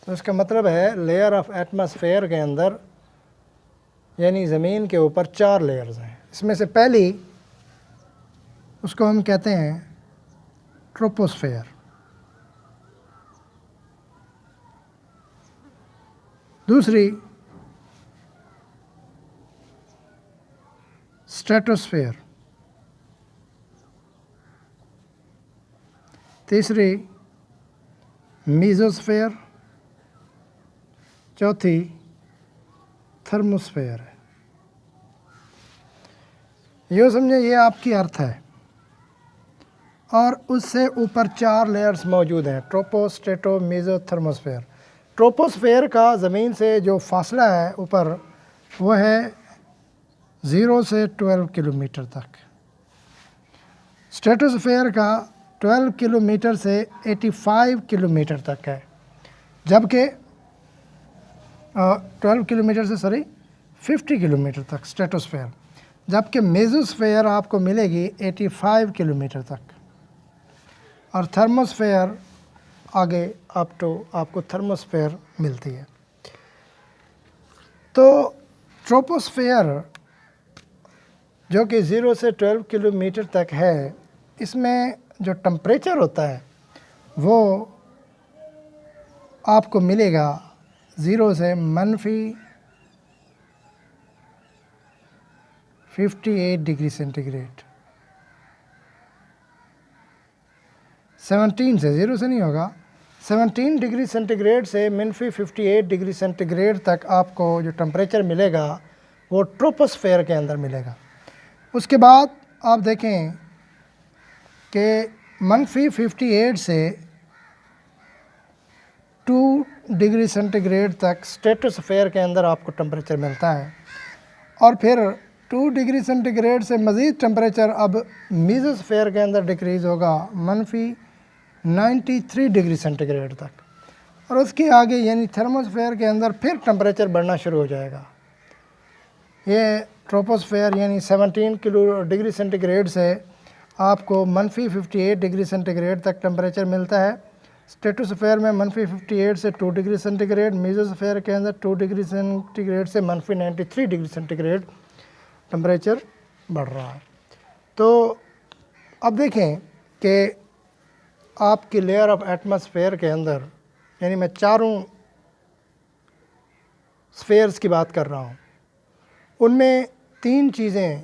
तो इसका मतलब है लेयर ऑफ एटमॉस्फेयर के अंदर यानी ज़मीन के ऊपर 4 लेयर्स हैं। इसमें से पहली उसको हम कहते हैं ट्रोपोस्फेयर, दूसरी स्ट्रेटोस्फेयर, तीसरी मीजोस्फेयर, चौथी थर्मोस्फेयर है। यो समझे ये आपकी अर्थ है और उससे ऊपर 4 लेयर्स मौजूद हैं, tropo, strato, meso, thermosphere. Troposphere का ज़मीन से जो फासला है ऊपर वो है 0 से 12 किलोमीटर तक। स्ट्रेटोस्फेयर का 12 किलोमीटर से 85 किलोमीटर तक है, जबकि 12 किलोमीटर से 50 किलोमीटर तक स्ट्रेटोस्फेयर, जबकि मेसोस्फेयर आपको मिलेगी 85 किलोमीटर तक और थर्मोस्फेयर आगे अप टू आपको थर्मोस्फेयर मिलती है। तो ट्रोपोस्फेयर जो कि 0 से 12 किलोमीटर तक है, इसमें जो टेम्परेचर होता है वो आपको मिलेगा 0 से -58 डिग्री सेंटीग्रेड। 17 से, 0 से नहीं होगा, 17 डिग्री सेंटीग्रेड से -58 डिग्री सेंटीग्रेड तक आपको जो टेम्परेचर मिलेगा वो ट्रोपोस्फेयर के अंदर मिलेगा। उसके बाद आप देखें कि -58 से 2 डिग्री सेंटीग्रेड तक स्ट्रेटोस्फेयर के अंदर आपको टेम्परेचर मिलता है और फिर 2 डिग्री सेंटीग्रेड से मज़ीद टेम्परेचर अब मीजोस्फेयर के अंदर डिक्रीज़ होगा -93 डिग्री सेंटीग्रेड तक और उसके आगे यानी थर्मोस्फेयर के अंदर फिर टेम्परेचर बढ़ना शुरू हो जाएगा। ये ट्रोपोस्फेयर यानी 17 डिग्री सेंटीग्रेड से आपको -58 डिग्री सेंटीग्रेड तक टेम्परेचर मिलता है। स्ट्रेटोस्फेयर में -58 से 2 डिग्री सेंटीग्रेड, मीजोस्फेयर के अंदर 2 डिग्री सेंटीग्रेड से -93 डिग्री सेंटीग्रेड टेम्परेचर बढ़ रहा है। तो अब देखें कि आपकी लेयर ऑफ एटमॉस्फेयर के अंदर, यानी मैं चारों स्फेयर्स की बात कर रहा हूँ, उनमें 3 चीज़ें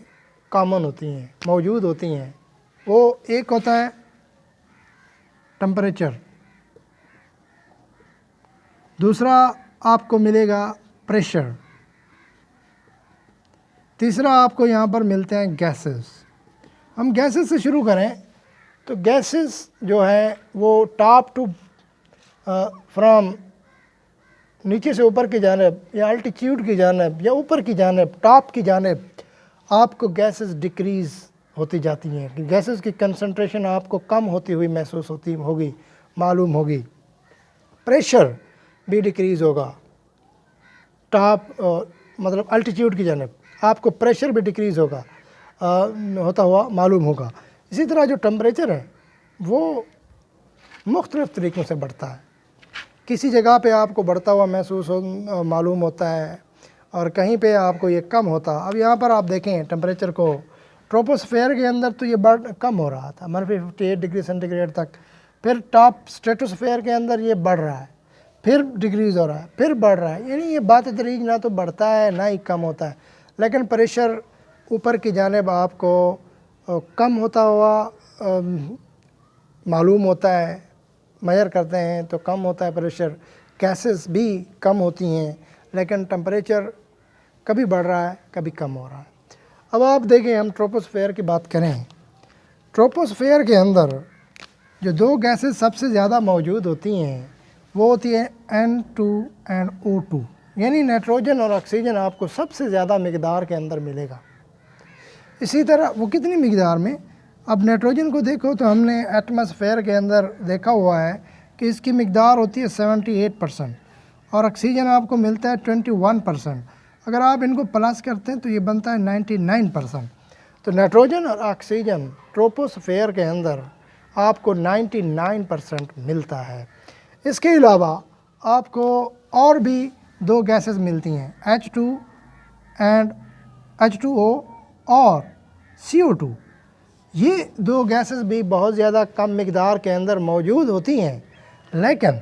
कॉमन होती हैं, मौजूद होती हैं। वो एक होता है टेम्परेचर, दूसरा आपको मिलेगा प्रेशर, तीसरा आपको यहाँ पर मिलते हैं गैसेस। हम गैसेस से शुरू करें तो गैसेस जो है वो टॉप टू फ्रॉम नीचे से ऊपर की जानिब या अल्टीट्यूड की जानिब या ऊपर की जानिब, टॉप की जानिब आपको गैसेस डिक्रीज़ होती जाती हैं। गैसेस की कंसंट्रेशन आपको कम होती हुई महसूस होगी, मालूम होगी। प्रेशर भी डिक्रीज़ होगा, टॉप मतलब अल्टीट्यूड की जानिब आपको प्रेशर भी डिक्रीज़ होगा, होता हुआ मालूम होगा। इसी तरह जो टेम्परेचर है वो मुख्तलिफ़ तरीक़ों से बढ़ता है। किसी जगह पे आपको बढ़ता हुआ महसूस मालूम होता है और कहीं पे आपको ये कम होता। अब यहाँ पर आप देखें टेम्परेचर को, ट्रोपोस्फेयर के अंदर तो ये कम हो रहा था -58 डिग्री सेंटीग्रेड तक, फिर टॉप स्ट्रेटोस्फेयर के अंदर ये बढ़ रहा है, फिर डिक्रीज़ हो रहा है, फिर बढ़ रहा है। यानी ये बात तदरीज ना तो बढ़ता है ना ही कम होता है, लेकिन प्रेशर ऊपर की जानिब आपको कम होता हुआ मालूम होता है, मेजर करते हैं तो कम होता है प्रेशर। गैसेस भी कम होती हैं, लेकिन टेम्परेचर कभी बढ़ रहा है कभी कम हो रहा है। अब आप देखें, हम ट्रोपोस्फेयर की बात करें, ट्रोपोस्फेयर के अंदर जो 2 गैसेस सबसे ज़्यादा मौजूद होती हैं वो होती है N2 और O2, यानी नाइट्रोजन और ऑक्सीजन आपको सबसे ज़्यादा मकदार के अंदर मिलेगा। इसी तरह वो कितनी मकदार में, अब नाइट्रोजन को देखो तो हमने एटमॉस्फेयर के अंदर देखा हुआ है कि इसकी मकदार होती है 78% और ऑक्सीजन आपको मिलता है 21%। अगर आप इनको प्लस करते हैं तो ये बनता है 99%। तो नाइट्रोजन और ऑक्सीजन ट्रोपोस्फेयर के अंदर आपको 99% मिलता है। इसके अलावा आपको और भी दो गैसेस मिलती हैं, H2 एंड H2O और CO2। ये दो गैसेस भी बहुत ज़्यादा कम मिकदार के अंदर मौजूद होती हैं, लेकिन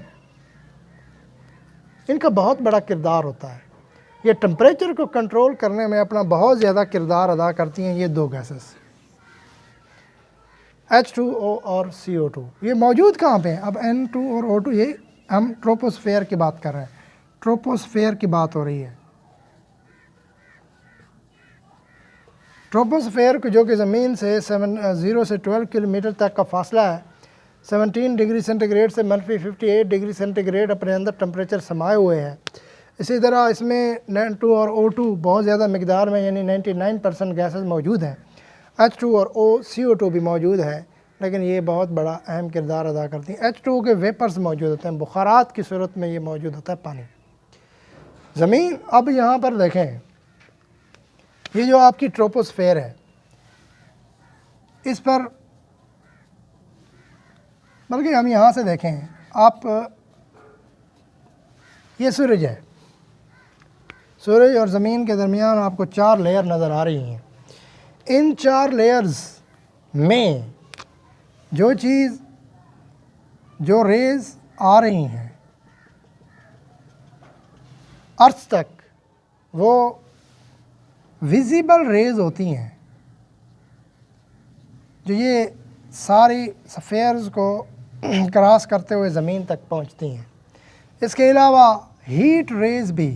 इनका बहुत बड़ा किरदार होता है। ये टेम्परेचर को कंट्रोल करने में अपना बहुत ज़्यादा किरदार अदा करती हैं ये दो गैसेस, H2O और CO2। ये मौजूद कहाँ पे हैं? अब N2 और O2, ये हम ट्रोपोस्फेयर की बात कर रहे हैं, ट्रोपोस्फेयर की बात हो रही है। ट्रोपोस्फेयर को जो कि ज़मीन से 0 से 12 किलोमीटर तक का फासला है, 17 डिग्री सेंटीग्रेड से -58 डिग्री सेंटीग्रेड अपने अंदर टेम्परेचर समाये हुए हैं। इसी तरह इसमें N2 और O2 बहुत ज़्यादा मकदार में, यानी 99% गैसेस मौजूद हैं। H2 और CO2 भी मौजूद है, लेकिन ये बहुत बड़ा अहम किरदार अदा करती हैं। H2O के वेपर्स मौजूद होते हैं, बुखारात की सूरत में ये मौजूद होता है पानी। ज़मीन, अब यहाँ पर देखें, ये जो आपकी ट्रोपोस्फेयर है, इस पर, बल्कि हम यहाँ से देखें, आप, ये सूरज है, सूरज और ज़मीन के दरमियान आपको 4 लेयर नज़र आ रही हैं। इन 4 लेयर्स में जो चीज़, जो रेज़ आ रही हैं अर्थ तक, वो विजिबल रेज़ होती हैं, जो ये सारी सफ़ेयर्स को क्रॉस करते हुए ज़मीन तक पहुंचती हैं। इसके अलावा हीट रेज़ भी,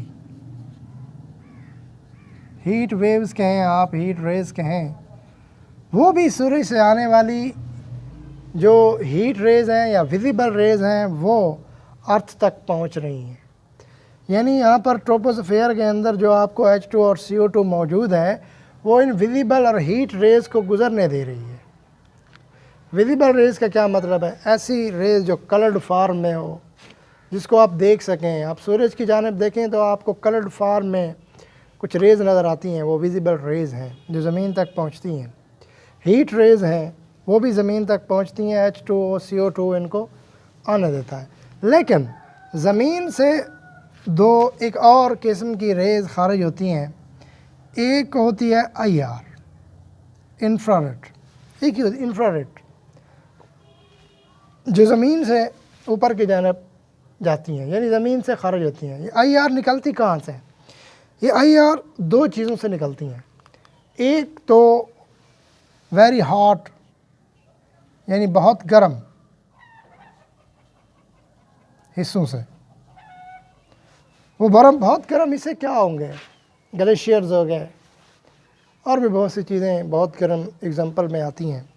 हीट वेव्स कहें आप, हीट रेज़ कहें, वो भी सूरज से आने वाली जो हीट रेज़ हैं या विजिबल रेज़ हैं, वो अर्थ तक पहुंच रही हैं। यानी यहाँ पर ट्रोपोस्फेयर के अंदर जो आपको H2 और CO2 मौजूद है, वो इन विजिबल और हीट रेज़ को गुज़रने दे रही है। विजिबल रेज़ का क्या मतलब है? ऐसी रेज़ जो कलर्ड फॉर्म में हो, जिसको आप देख सकें। आप सूरज की जानिब देखें तो आपको कलर्ड फॉर्म में कुछ रेज़ नज़र आती हैं, वो विजिबल रेज़ हैं जो ज़मीन तक पहुँचती हैं। हीट रेज़ हैं, वो भी ज़मीन तक पहुँचती हैं, H2O CO2 इनको आने देता है। लेकिन ज़मीन से दो एक और किस्म की रेज़ खारिज होती हैं। एक होती है IR, इंफ्रारेड, एक ही होती इंफ्रारेड, जो ज़मीन से ऊपर की जानिब जाती हैं, यानी ज़मीन से खारिज होती हैं। ये IR निकलती कहाँ से? ये IR दो चीज़ों से निकलती हैं। एक तो वेरी हॉट, यानी बहुत गर्म हिस्सों से, वो बहुत गर्म हिस्से क्या होंगे? ग्लेशियर्स हो गए, और भी बहुत सी चीज़ें बहुत गर्म एग्जांपल में आती हैं।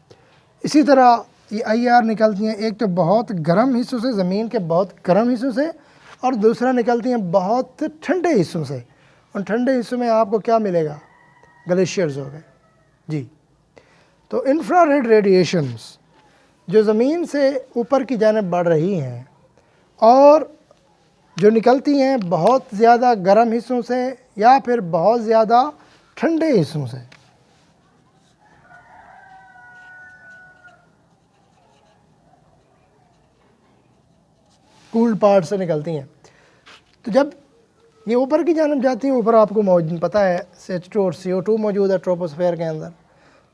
इसी तरह ये IR निकलती हैं, एक तो बहुत गर्म हिस्सों से, ज़मीन के बहुत गर्म हिस्सों से, और दूसरा निकलती हैं बहुत ठंडे हिस्सों से। उन ठंडे हिस्सों में आपको क्या मिलेगा? ग्लेशियर्स हो गए जी। तो इंफ्रारेड रेडिएशंस जो ज़मीन से ऊपर की जानिब बढ़ रही हैं और जो निकलती हैं बहुत ज़्यादा गर्म हिस्सों से या फिर बहुत ज़्यादा ठंडे हिस्सों से, कूल्ड पार्ट से निकलती हैं। तो जब ये ऊपर की जानिब जाती हैं, ऊपर आपको मौजूद पता है H2 और CO2 मौजूद है ट्रोपोस्फेयर के अंदर,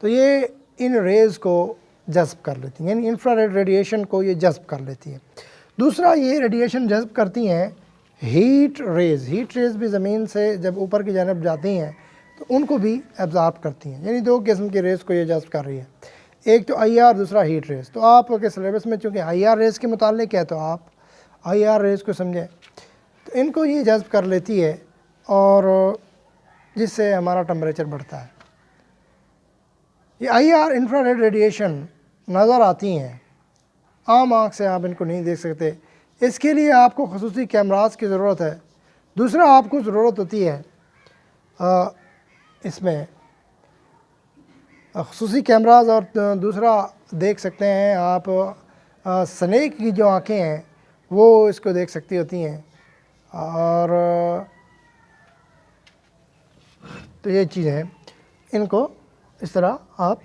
तो ये इन रेज़ को जज़्ब कर लेती हैं, यानी इंफ्रारेड रेडिएशन को ये जज़्ब कर लेती है। दूसरा, ये रेडिएशन जज़्ब करती हैं हीट रेज़। हीट रेज़ भी ज़मीन से जब ऊपर की जानिब जाती हैं तो उनको भी एब्ज़ॉर्ब करती हैं, यानी दो किस्म की रेज़ को ये जज़्ब कर रही है, एक तो IR, दूसरा हीट रेज़। तो आपके सिलेबस में चूँकि IR रेज़ के मुतालिक है, तो आप IR रेज़ को समझें, तो इनको ये जज़्ब कर लेती है और जिससे हमारा टेम्परेचर बढ़ता है। ये IR इंफ्रारेड रेडिएशन नज़र आती हैं, आम आँख से आप इनको नहीं देख सकते, इसके लिए आपको ख़ुसूसी कैमरास की ज़रूरत है। दूसरा, आपको ज़रूरत होती है इसमें ख़ुसूसी कैमरास, और दूसरा देख सकते हैं आप स्नेक की जो आँखें हैं वो इसको देख सकती होती हैं, और तो ये चीज़ें हैं, इनको इस तरह आप